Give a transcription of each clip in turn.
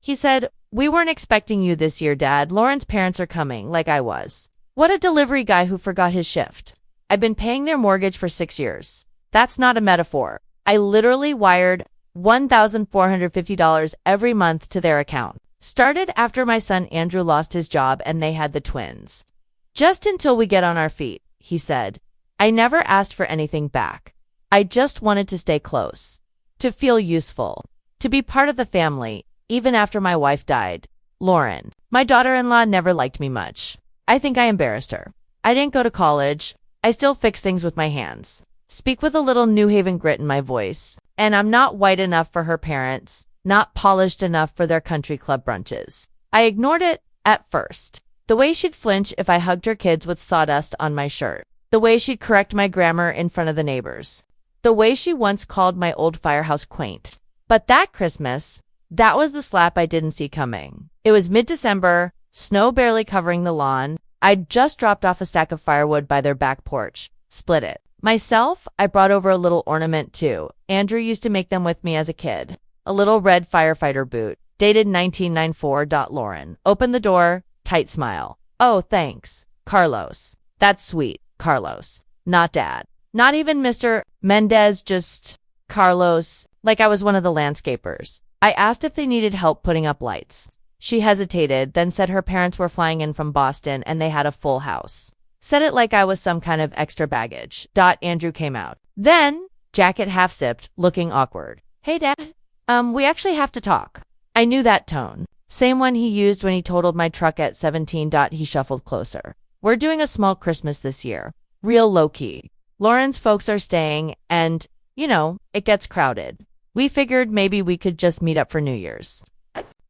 He said, "We weren't expecting you this year, Dad. Lauren's parents are coming," like I was. What a delivery guy who forgot his shift. I've been paying their mortgage for 6 years. That's not a metaphor. I literally wired $1,450 every month to their account. Started after my son Andrew lost his job and they had the twins. "Just until we get on our feet," he said. I never asked for anything back. I just wanted to stay close, to feel useful, to be part of the family, even after my wife died. Lauren, my daughter-in-law, never liked me much. I think I embarrassed her. I didn't go to college. I still fix things with my hands. Speak with a little New Haven grit in my voice. And I'm not white enough for her parents, not polished enough for their country club brunches. I ignored it at first. The way she'd flinch if I hugged her kids with sawdust on my shirt. The way she'd correct my grammar in front of the neighbors. The way she once called my old firehouse quaint. But that Christmas, that was the slap I didn't see coming. It was mid-December, snow barely covering the lawn. I'd just dropped off a stack of firewood by their back porch, split it. Myself, I brought over a little ornament too. Andrew used to make them with me as a kid. A little red firefighter boot, dated 1994. Lauren opened the door, tight smile. "Oh, thanks, Carlos." "That's sweet, Carlos." Not Dad. Not even Mr. Mendez, just Carlos, like I was one of the landscapers. I asked if they needed help putting up lights. She hesitated, then said her parents were flying in from Boston and they had a full house. Said it like I was some kind of extra baggage. Andrew came out. Then, jacket half-zipped, looking awkward. "Hey, Dad. We actually have to talk." I knew that tone. Same one he used when he totaled my truck at 17. He shuffled closer. "We're doing a small Christmas this year. Real low-key. Lauren's folks are staying, and, it gets crowded. We figured maybe we could just meet up for New Year's."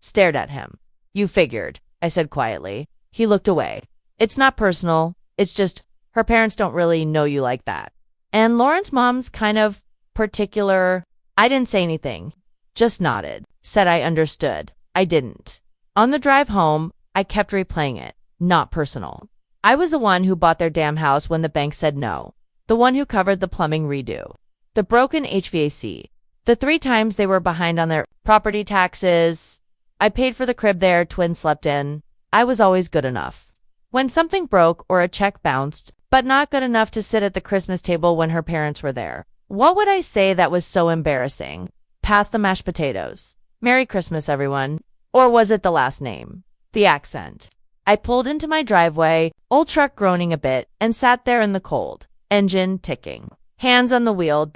Stared at him. "You figured," I said quietly. He looked away. "It's not personal. It's just, her parents don't really know you like that. And Lauren's mom's kind of particular." I didn't say anything. Just nodded. Said I understood. I didn't. On the drive home, I kept replaying it. Not personal. I was the one who bought their damn house when the bank said no. The one who covered the plumbing redo. The broken HVAC. The 3 times they were behind on their property taxes. I paid for the crib their twins slept in. I was always good enough. When something broke or a check bounced, but not good enough to sit at the Christmas table when her parents were there. What would I say that was so embarrassing? Past the mashed potatoes. "Merry Christmas, everyone." Or was it the last name? The accent. I pulled into my driveway, old truck groaning a bit, and sat there in the cold. Engine ticking. Hands on the wheel.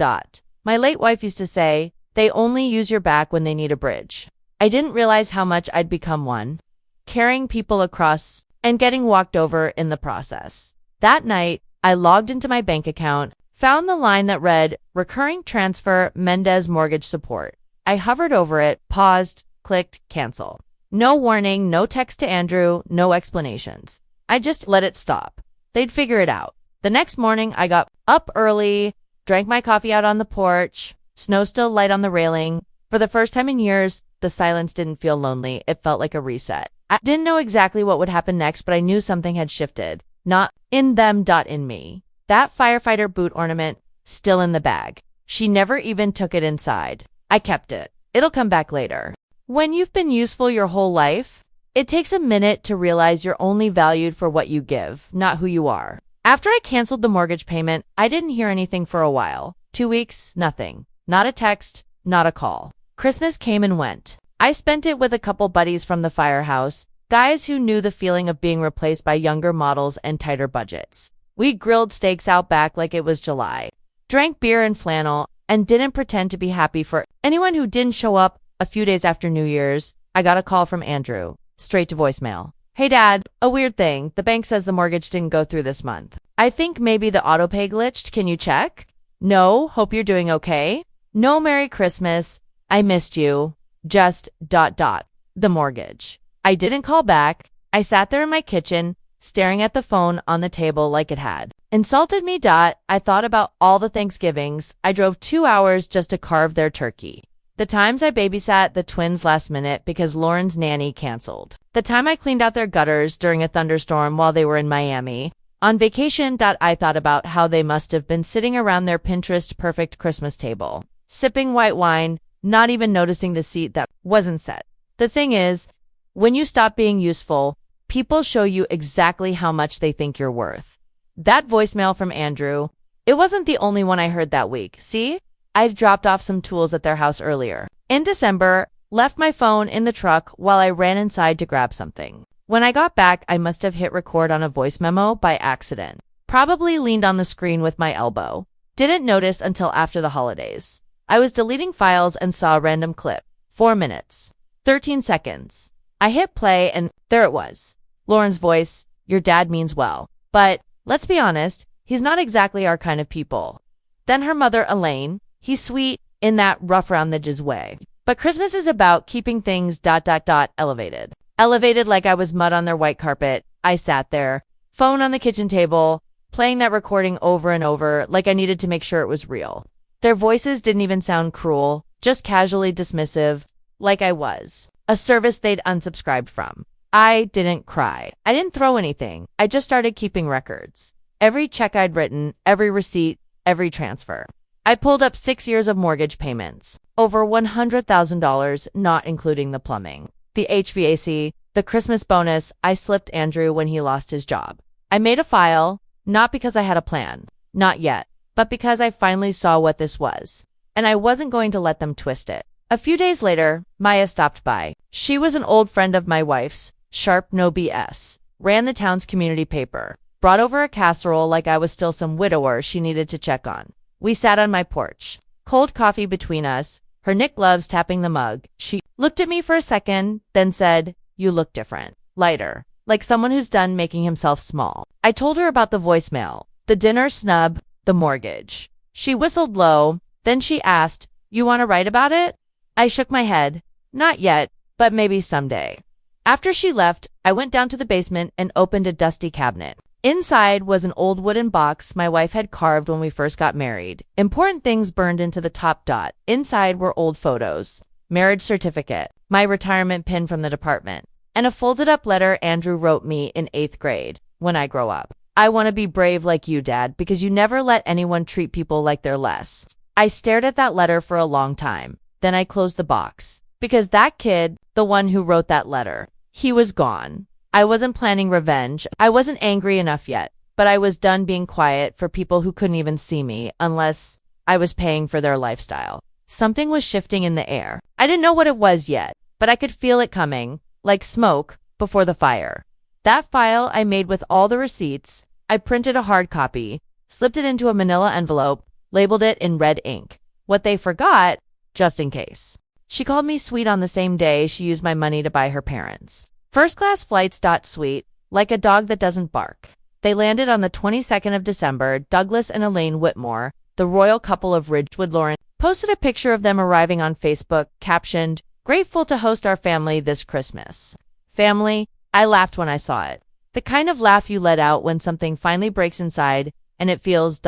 My late wife used to say, "They only use your back when they need a bridge." I didn't realize how much I'd become one. Carrying people across and getting walked over in the process. That night, I logged into my bank account, found the line that read, "Recurring transfer, Mendez mortgage support." I hovered over it, paused, clicked, cancel. No warning, no text to Andrew, no explanations. I just let it stop. They'd figure it out. The next morning, I got up early, drank my coffee out on the porch, snow still light on the railing. For the first time in years, the silence didn't feel lonely. It felt like a reset. I didn't know exactly what would happen next, but I knew something had shifted. Not in them, in me. That firefighter boot ornament, still in the bag. She never even took it inside. I kept it. It'll come back later. When you've been useful your whole life, it takes a minute to realize you're only valued for what you give, not who you are. After I canceled the mortgage payment, I didn't hear anything for a while. 2 weeks, nothing. Not a text, not a call. Christmas came and went. I spent it with a couple buddies from the firehouse, guys who knew the feeling of being replaced by younger models and tighter budgets. We grilled steaks out back like it was July, drank beer and flannel, and didn't pretend to be happy for anyone who didn't show up. A few days after New Year's, I got a call from Andrew, straight to voicemail. "Hey, Dad, a weird thing. The bank says the mortgage didn't go through this month. I think maybe the autopay glitched. Can you check? No, hope you're doing okay. No, Merry Christmas. I missed you. Just ... The mortgage." I didn't call back. I sat there in my kitchen, staring at the phone on the table like it had insulted me. I thought about all the Thanksgivings. I drove 2 hours just to carve their turkey. The times I babysat the twins last minute because Lauren's nanny canceled. The time I cleaned out their gutters during a thunderstorm while they were in Miami. On vacation. I thought about how they must have been sitting around their Pinterest perfect Christmas table, sipping white wine, not even noticing the seat that wasn't set. The thing is, when you stop being useful, people show you exactly how much they think you're worth. That voicemail from Andrew, it wasn't the only one I heard that week. See? I'd dropped off some tools at their house earlier. In December, left my phone in the truck while I ran inside to grab something. When I got back, I must have hit record on a voice memo by accident. Probably leaned on the screen with my elbow. Didn't notice until after the holidays. I was deleting files and saw a random clip. 4 minutes. 13 seconds. I hit play and there it was. Lauren's voice, your dad means well. But, let's be honest, he's not exactly our kind of people. Then her mother, Elaine, he's sweet in that rough around the edges way. But Christmas is about keeping things elevated. Elevated like I was mud on their white carpet. I sat there, phone on the kitchen table, playing that recording over and over like I needed to make sure it was real. Their voices didn't even sound cruel, just casually dismissive, like I was a service they'd unsubscribed from. I didn't cry. I didn't throw anything. I just started keeping records. Every check I'd written, every receipt, every transfer. I pulled up 6 years of mortgage payments. Over $100,000, not including the plumbing, the HVAC, the Christmas bonus I slipped Andrew when he lost his job. I made a file, not because I had a plan, not yet, but because I finally saw what this was. And I wasn't going to let them twist it. A few days later, Maya stopped by. She was an old friend of my wife's, sharp, no BS, ran the town's community paper, brought over a casserole like I was still some widower she needed to check on. We sat on my porch, cold coffee between us, her knit gloves tapping the mug. She looked at me for a second, then said, you look different, lighter, like someone who's done making himself small. I told her about the voicemail, the dinner snub, the mortgage. She whistled low, then she asked, you want to write about it? I shook my head. Not yet, but maybe someday. After she left, I went down to the basement and opened a dusty cabinet. Inside was an old wooden box my wife had carved when we first got married. Important things burned into the top dot. Inside were old photos, marriage certificate, my retirement pin from the department, and a folded up letter Andrew wrote me in 8th grade. When I grow up, I want to be brave like you, Dad, because you never let anyone treat people like they're less. I stared at that letter for a long time. Then I closed the box. Because that kid, the one who wrote that letter, he was gone. I wasn't planning revenge. I wasn't angry enough yet, but I was done being quiet for people who couldn't even see me unless I was paying for their lifestyle. Something was shifting in the air. I didn't know what it was yet, but I could feel it coming, like smoke before the fire. That file I made with all the receipts, I printed a hard copy, slipped it into a manila envelope, labeled it in red ink. What they forgot, just in case. She called me sweet on the same day she used my money to buy her parents. First-class flights. Sweet, like a dog that doesn't bark. They landed on the 22nd of December. Douglas and Elaine Whitmore, the royal couple of Ridgewood, Lauren, posted a picture of them arriving on Facebook, captioned, grateful to host our family this Christmas. Family, I laughed when I saw it. The kind of laugh you let out when something finally breaks inside and it feels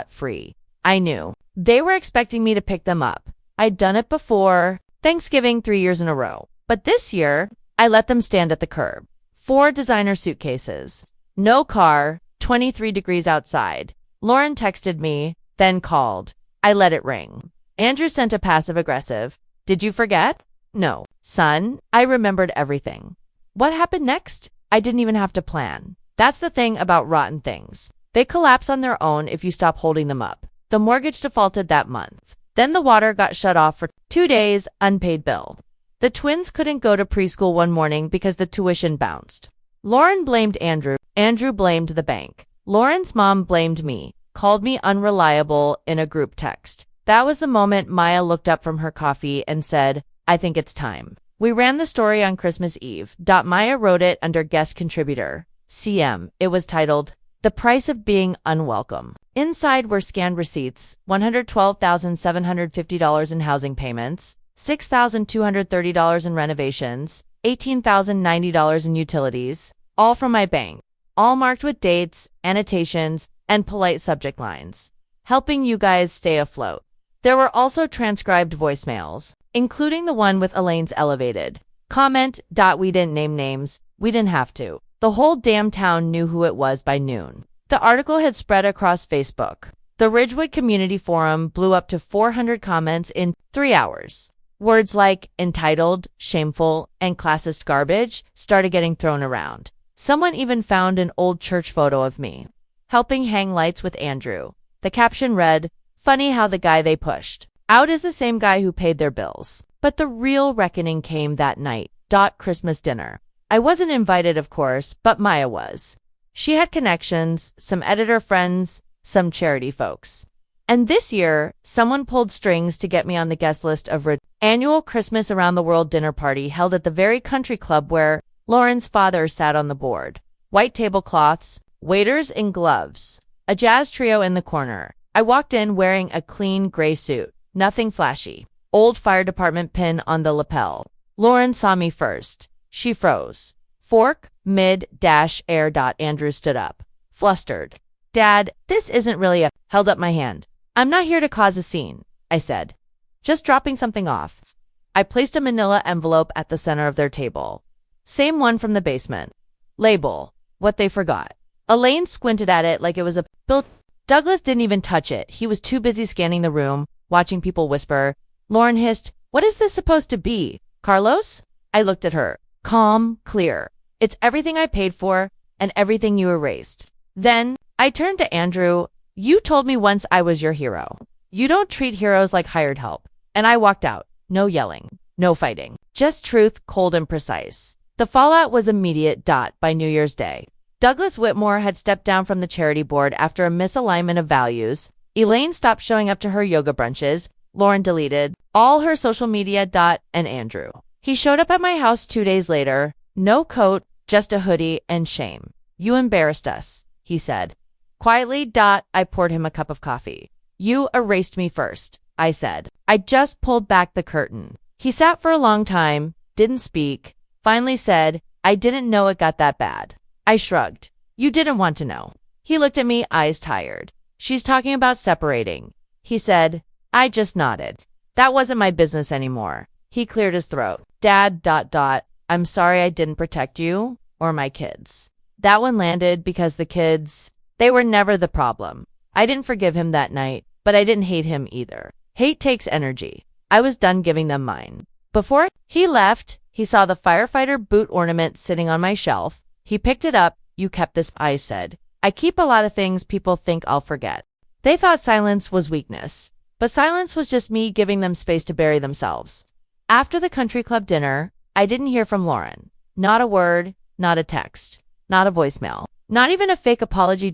free. I knew. They were expecting me to pick them up. I'd done it before, Thanksgiving 3 years in a row. But this year, I let them stand at the curb. 4 designer suitcases. No car, 23 degrees outside. Lauren texted me, then called. I let it ring. Andrew sent a passive-aggressive, did you forget? No. Son, I remembered everything. What happened next? I didn't even have to plan. That's the thing about rotten things. They collapse on their own if you stop holding them up. The mortgage defaulted that month. Then the water got shut off for 2 days, unpaid bill. The twins couldn't go to preschool one morning because the tuition bounced. Lauren blamed Andrew. Andrew blamed the bank. Lauren's mom blamed me, called me unreliable in a group text. That was the moment Maya looked up from her coffee and said, I think it's time. We ran the story on Christmas Eve. Maya wrote it under guest contributor, CM. It was titled, The Price of Being Unwelcome. Inside were scanned receipts, $112,750 in housing payments, $6,230 in renovations, $18,090 in utilities, all from my bank, all marked with dates, annotations, and polite subject lines, helping you guys stay afloat. There were also transcribed voicemails, including the one with Elaine's elevated comment. We didn't name names. We didn't have to. The whole damn town knew who it was by noon. The article had spread across Facebook. The Ridgewood Community Forum blew up to 400 comments in 3 hours. Words like entitled, shameful, and classist garbage started getting thrown around. Someone even found an old church photo of me helping hang lights with Andrew. The caption read, "Funny how the guy they pushed out is the same guy who paid their bills." But the real reckoning came that night. Christmas dinner. I wasn't invited, of course, but Maya was. She had connections, some editor friends, some charity folks. And this year, someone pulled strings to get me on the guest list of an annual Christmas around the world dinner party held at the very country club where Lauren's father sat on the board. White tablecloths, waiters in gloves, a jazz trio in the corner. I walked in wearing a clean gray suit, nothing flashy. Old fire department pin on the lapel. Lauren saw me first. She froze. Fork, mid-air. Andrew stood up, flustered. "Dad, this isn't really a..." Held up my hand. "I'm not here to cause a scene," I said. "Just dropping something off." I placed a manila envelope at the center of their table. Same one from the basement. Label, what they forgot. Elaine squinted at it like it was a bill. Douglas didn't even touch it. He was too busy scanning the room, watching people whisper. Lauren hissed, "What is this supposed to be? Carlos?" I looked at her. Calm, clear. "It's everything I paid for and everything you erased." Then I turned to Andrew. "You told me once I was your hero. You don't treat heroes like hired help." And I walked out. No yelling, no fighting. Just truth, cold and precise. The fallout was immediate. By New Year's Day, Douglas Whitmore had stepped down from the charity board after a misalignment of values. Elaine stopped showing up to her yoga brunches. Lauren deleted all her social media. And Andrew. He showed up at my house 2 days later. No coat, just a hoodie and shame. "You embarrassed us," he said. Quietly. I poured him a cup of coffee. "You erased me first," I said. I just pulled back the curtain. He sat for a long time, didn't speak, finally said, "I didn't know it got that bad." I shrugged. "You didn't want to know." He looked at me, eyes tired. "She's talking about separating," he said. I just nodded. That wasn't my business anymore. He cleared his throat. "Dad, I'm sorry I didn't protect you or my kids." That one landed because the kids, they were never the problem. I didn't forgive him that night, but I didn't hate him either. Hate takes energy. I was done giving them mine. Before he left, he saw the firefighter boot ornament sitting on my shelf. He picked it up. "You kept this," I said. "I keep a lot of things people think I'll forget." They thought silence was weakness, but silence was just me giving them space to bury themselves. After the country club dinner, I didn't hear from Lauren. Not a word, not a text, not a voicemail, not even a fake apology.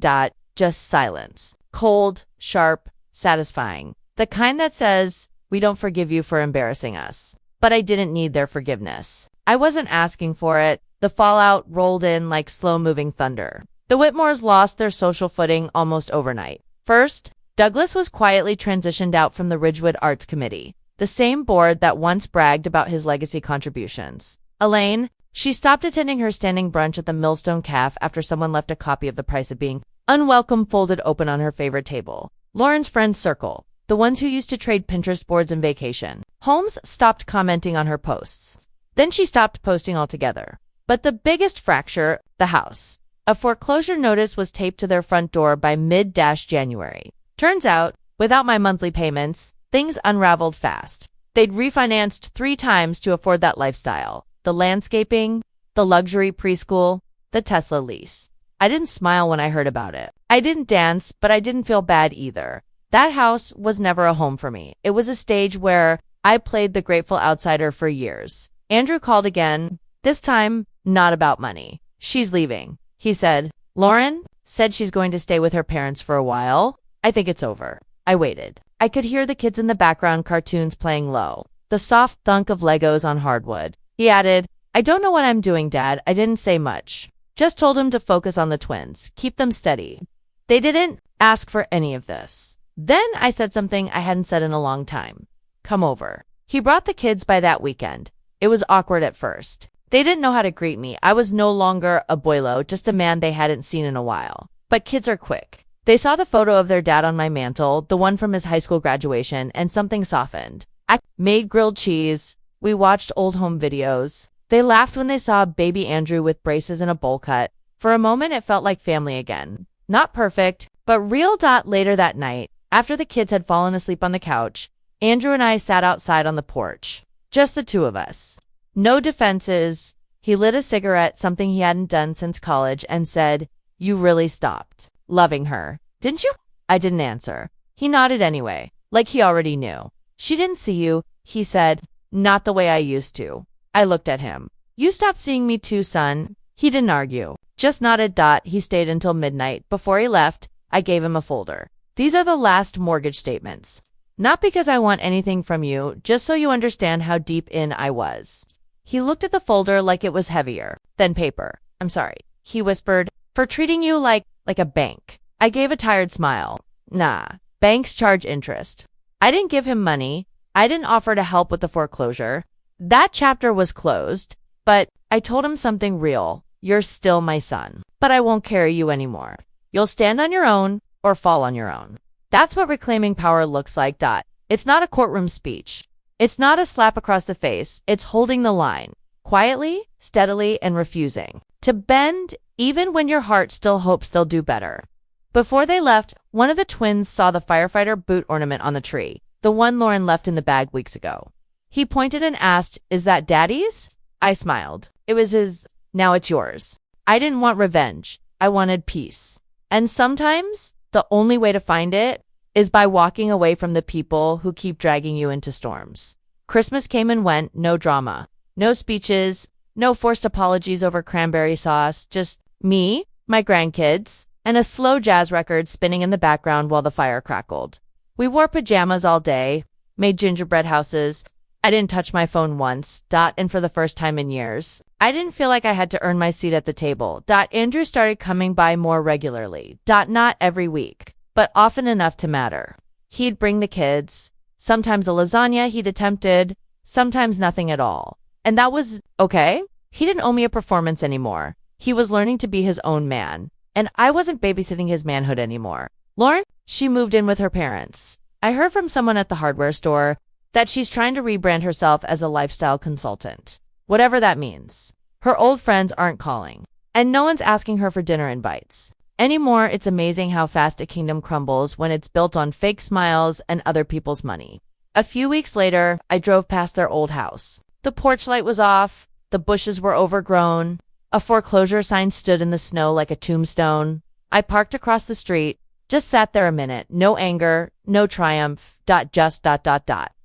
Just silence. Cold, sharp, satisfying. The kind that says, "We don't forgive you for embarrassing us." But I didn't need their forgiveness. I wasn't asking for it. The fallout rolled in like slow-moving thunder. The Whitmores lost their social footing almost overnight. First, Douglas was quietly transitioned out from the Ridgewood Arts Committee, the same board that once bragged about his legacy contributions. Elaine, she stopped attending her standing brunch at the Millstone Cafe after someone left a copy of The Price of Being Unwelcome folded open on her favorite table. Lauren's friend circle, the ones who used to trade Pinterest boards and vacation. Holmes stopped commenting on her posts. Then she stopped posting altogether. But the biggest fracture, the house. A foreclosure notice was taped to their front door by mid-January. Turns out, without my monthly payments, things unraveled fast. They'd refinanced 3 times to afford that lifestyle. The landscaping, the luxury preschool, the Tesla lease. I didn't smile when I heard about it. I didn't dance, but I didn't feel bad either. That house was never a home for me. It was a stage where I played the grateful outsider for years. Andrew called again, this time not about money. "She's leaving," he said. "Lauren said she's going to stay with her parents for a while. I think it's over." I waited. I could hear the kids in the background, cartoons playing low, the soft thunk of Legos on hardwood. He added, "I don't know what I'm doing, Dad." I didn't say much. Just told him to focus on the twins, keep them steady. They didn't ask for any of this. Then I said something I hadn't said in a long time. "Come over." He brought the kids by that weekend. It was awkward at first. They didn't know how to greet me. I was no longer abuelo, just a man they hadn't seen in a while. But kids are quick. They saw the photo of their dad on my mantle, the one from his high school graduation, and something softened. I made grilled cheese. We watched old home videos. They laughed when they saw baby Andrew with braces and a bowl cut. For a moment, it felt like family again. Not perfect, but real. Later that night, after the kids had fallen asleep on the couch, Andrew and I sat outside on the porch. Just the two of us. No defenses. He lit a cigarette, something he hadn't done since college, and said, "You really stopped loving her, didn't you?" I didn't answer. He nodded anyway, like he already knew. "She didn't see you," he said. "Not the way I used to." I looked at him. "You stopped seeing me too, son." He didn't argue, just nodded. He stayed until midnight. Before he left, I gave him a folder. "These are the last mortgage statements. Not because I want anything from you, just so you understand how deep in I was." He looked at the folder like it was heavier than paper. "I'm sorry," he whispered, "for treating you like a bank." I gave a tired smile. "Nah, banks charge interest." I didn't give him money. I didn't offer to help with the foreclosure. That chapter was closed, but I told him something real. "You're still my son, but I won't carry you anymore. You'll stand on your own or fall on your own." That's what reclaiming power looks like. It's not a courtroom speech. It's not a slap across the face. It's holding the line, quietly, steadily, and refusing to bend even when your heart still hopes they'll do better. Before they left, one of the twins saw the firefighter boot ornament on the tree, the one Lauren left in the bag weeks ago. He pointed and asked, "Is that Daddy's?" I smiled. "It was his. Now it's yours." I didn't want revenge. I wanted peace. And sometimes the only way to find it is by walking away from the people who keep dragging you into storms. Christmas came and went, no drama, no speeches, no forced apologies over cranberry sauce, just me, my grandkids, and a slow jazz record spinning in the background while the fire crackled. We wore pajamas all day, made gingerbread houses. I didn't touch my phone once, and for the first time in years, I didn't feel like I had to earn my seat at the table. Andrew started coming by more regularly, not every week, but often enough to matter. He'd bring the kids, sometimes a lasagna he'd attempted, sometimes nothing at all. And that was okay. He didn't owe me a performance anymore. He was learning to be his own man, and I wasn't babysitting his manhood anymore. Lauren, she moved in with her parents. I heard from someone at the hardware store that she's trying to rebrand herself as a lifestyle consultant, whatever that means. Her old friends aren't calling, and no one's asking her for dinner invites anymore. It's amazing how fast a kingdom crumbles when it's built on fake smiles and other people's money. A few weeks later, I drove past their old house. The porch light was off, the bushes were overgrown, a foreclosure sign stood in the snow like a tombstone. I parked across the street, just sat there a minute, no anger, no triumph, just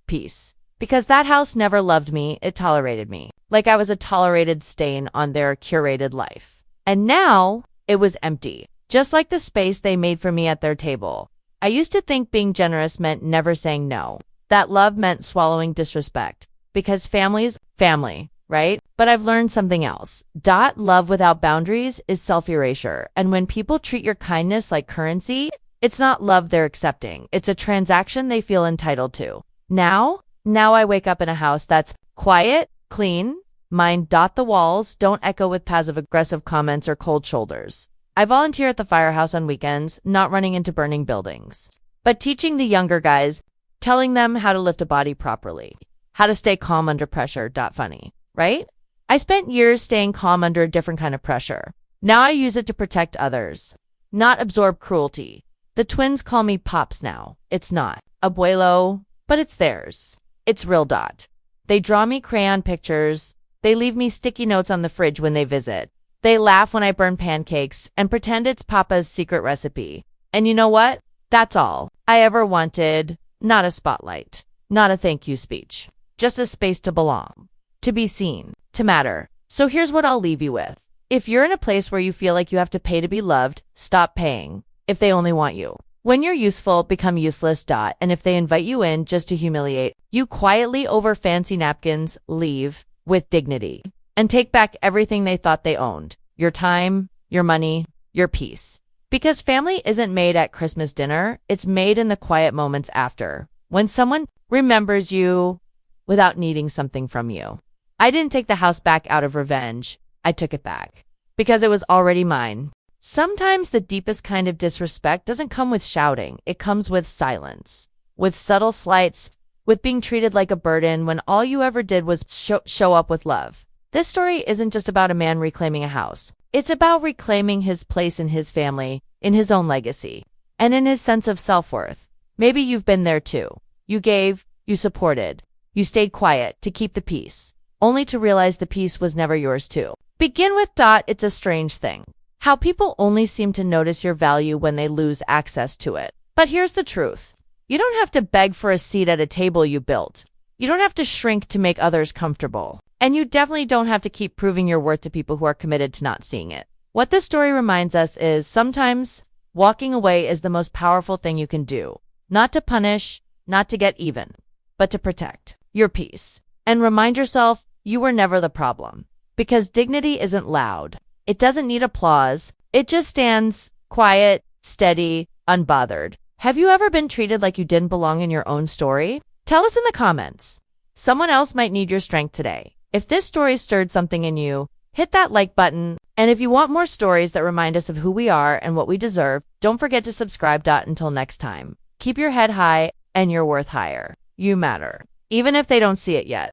peace. Because that house never loved me, it tolerated me, like I was a tolerated stain on their curated life. And now, it was empty, just like the space they made for me at their table. I used to think being generous meant never saying no, that love meant swallowing disrespect, because family's family, right? But I've learned something else. Love without boundaries is self-erasure, and when people treat your kindness like currency, it's not love they're accepting, it's a transaction they feel entitled to. Now I wake up in a house that's quiet, clean, mine. The walls don't echo with passive-aggressive comments or cold shoulders. I volunteer at the firehouse on weekends, not running into burning buildings, but teaching the younger guys, telling them how to lift a body properly, how to stay calm under pressure. Funny, right? I spent years staying calm under a different kind of pressure. Now I use it to protect others, not absorb cruelty. The twins call me Pops now. It's not Abuelo, but it's theirs. It's real. They draw me crayon pictures. They leave me sticky notes on the fridge when they visit. They laugh when I burn pancakes and pretend it's Papa's secret recipe. And you know what? That's all I ever wanted. Not a spotlight, not a thank you speech, just a space to belong, to be seen, to matter. So here's what I'll leave you with. If you're in a place where you feel like you have to pay to be loved, stop paying. If they only want you. When you're useful, become useless. And if they invite you in just to humiliate you quietly over fancy napkins, leave with dignity and take back everything they thought they owned. Your time, your money, your peace. Because family isn't made at Christmas dinner. It's made in the quiet moments after, when someone remembers you without needing something from you. I didn't take the house back out of revenge. I took it back because it was already mine. Sometimes the deepest kind of disrespect doesn't come with shouting. It comes with silence, with subtle slights, with being treated like a burden when all you ever did was show up with love. This story isn't just about a man reclaiming a house. It's about reclaiming his place in his family, in his own legacy, and in his sense of self-worth. Maybe you've been there too. You gave, you supported, You stayed quiet to keep the peace, only to realize the peace was never yours too. Begin with. It's a strange thing how people only seem to notice your value when they lose access to it. But here's the truth. You don't have to beg for a seat at a table you built. You don't have to shrink to make others comfortable. And you definitely don't have to keep proving your worth to people who are committed to not seeing it. What this story reminds us is sometimes walking away is the most powerful thing you can do. Not to punish, not to get even, but to protect your peace. And remind yourself you were never the problem. Because dignity isn't loud. It doesn't need applause. It just stands quiet, steady, unbothered. Have you ever been treated like you didn't belong in your own story? Tell us in the comments. Someone else might need your strength today. If this story stirred something in you, hit that like button. And if you want more stories that remind us of who we are and what we deserve, don't forget to subscribe. Until next time, keep your head high and your worth higher. You matter, even if they don't see it yet.